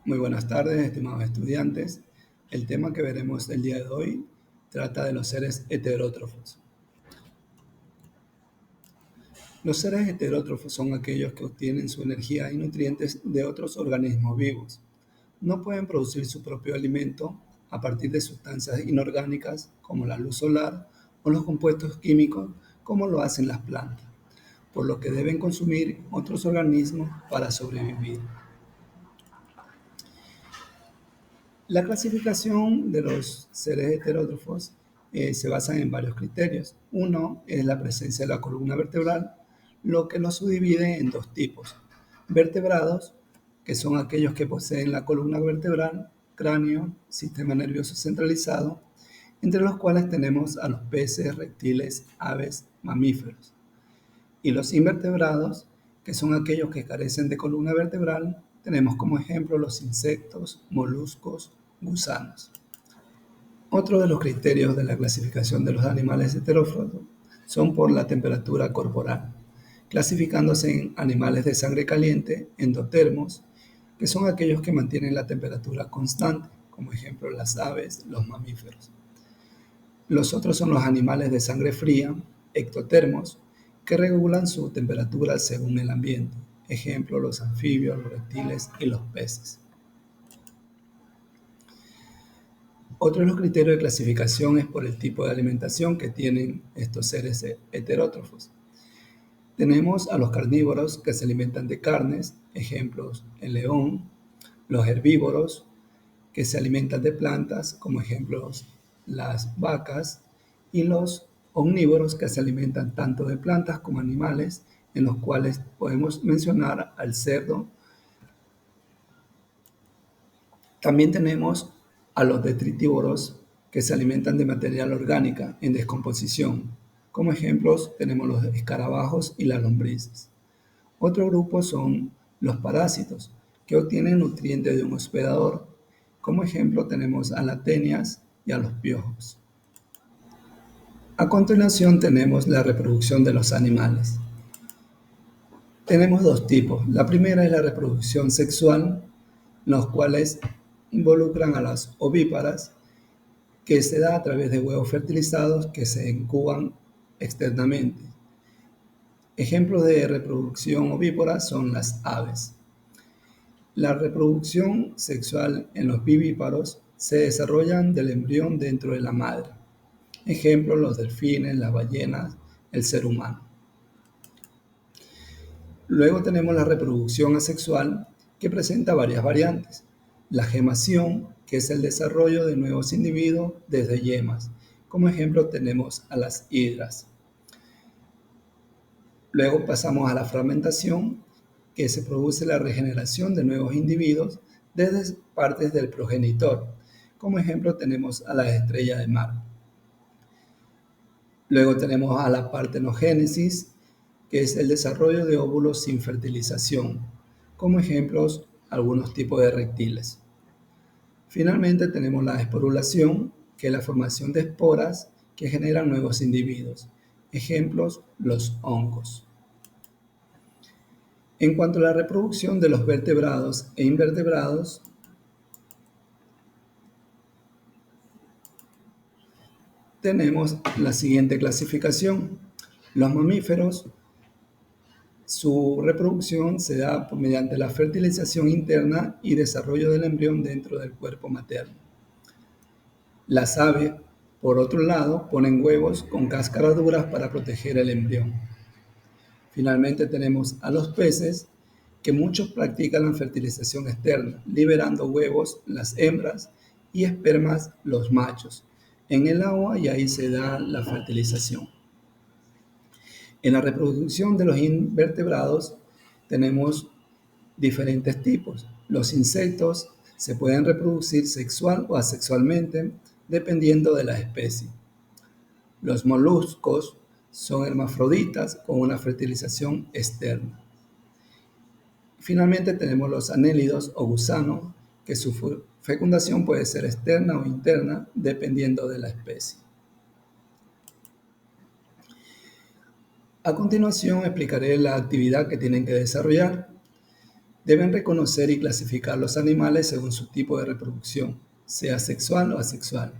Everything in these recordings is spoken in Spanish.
Muy buenas tardes, estimados estudiantes. El tema que veremos el día de hoy trata de los seres heterótrofos. Los seres heterótrofos son aquellos que obtienen su energía y nutrientes de otros organismos vivos. No pueden producir su propio alimento a partir de sustancias inorgánicas como la luz solar o los compuestos químicos como lo hacen las plantas, por lo que deben consumir otros organismos para sobrevivir. La clasificación de los seres heterótrofos se basa en varios criterios. Uno es la presencia de la columna vertebral, lo que los subdivide en dos tipos. Vertebrados, que son aquellos que poseen la columna vertebral, cráneo, sistema nervioso centralizado, entre los cuales tenemos a los peces, reptiles, aves, mamíferos. Y los invertebrados, que son aquellos que carecen de columna vertebral, tenemos como ejemplo los insectos, moluscos, gusanos. Otro de los criterios de la clasificación de los animales heterótrofos son por la temperatura corporal, clasificándose en animales de sangre caliente, endotermos, que son aquellos que mantienen la temperatura constante, como ejemplo las aves, los mamíferos. Los otros son los animales de sangre fría, ectotermos, que regulan su temperatura según el ambiente, ejemplo los anfibios, los reptiles y los peces. Otro de los criterios de clasificación es por el tipo de alimentación que tienen estos seres heterótrofos. Tenemos a los carnívoros que se alimentan de carnes, ejemplos el león, los herbívoros que se alimentan de plantas, como ejemplos las vacas, y los omnívoros que se alimentan tanto de plantas como animales, en los cuales podemos mencionar al cerdo. También tenemos a los detritívoros que se alimentan de material orgánica en descomposición. Como ejemplos tenemos los escarabajos y las lombrices. Otro grupo son los parásitos, que obtienen nutrientes de un hospedador. Como ejemplo tenemos a las tenias y a los piojos. A continuación tenemos la reproducción de los animales. Tenemos dos tipos. La primera es la reproducción sexual, los cuales involucran a las ovíparas, que se da a través de huevos fertilizados que se incuban externamente. Ejemplos de reproducción ovípara son las aves. La reproducción sexual en los vivíparos se desarrolla del embrión dentro de la madre. Ejemplos los delfines, las ballenas, el ser humano. Luego tenemos la reproducción asexual, que presenta varias variantes. La gemación, que es el desarrollo de nuevos individuos desde yemas. Como ejemplo tenemos a las hidras. Luego pasamos a la fragmentación, que se produce la regeneración de nuevos individuos desde partes del progenitor. Como ejemplo tenemos a las estrellas de mar. Luego tenemos a la partenogénesis, que es el desarrollo de óvulos sin fertilización. Como ejemplos, algunos tipos de reptiles. Finalmente tenemos la esporulación, que es la formación de esporas que generan nuevos individuos. Ejemplos, los hongos. En cuanto a la reproducción de los vertebrados e invertebrados, tenemos la siguiente clasificación. Los mamíferos, su reproducción se da mediante la fertilización interna y desarrollo del embrión dentro del cuerpo materno. Las aves, por otro lado, ponen huevos con cáscaras duras para proteger el embrión. Finalmente tenemos a los peces, que muchos practican la fertilización externa, liberando huevos las hembras y espermas los machos en el agua, y ahí se da la fertilización. En la reproducción de los invertebrados tenemos diferentes tipos. Los insectos se pueden reproducir sexual o asexualmente dependiendo de la especie. Los moluscos son hermafroditas con una fertilización externa. Finalmente tenemos los anélidos o gusanos, que su fecundación puede ser externa o interna dependiendo de la especie. A continuación explicaré la actividad que tienen que desarrollar. Deben reconocer y clasificar los animales según su tipo de reproducción, sea sexual o asexual.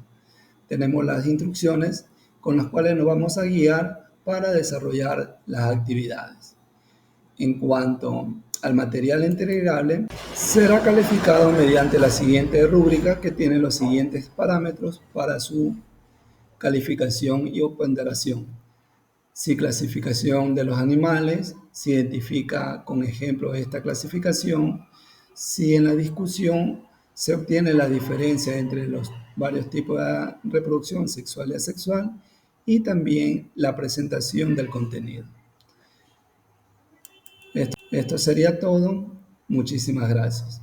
Tenemos las instrucciones con las cuales nos vamos a guiar para desarrollar las actividades. En cuanto al material entregable, será calificado mediante la siguiente rúbrica que tiene los siguientes parámetros para su calificación y ponderación. Si clasificación de los animales, se identifica con ejemplos de esta clasificación. Si en la discusión se obtiene la diferencia entre los varios tipos de reproducción sexual y asexual, y también la presentación del contenido. Esto sería todo. Muchísimas gracias.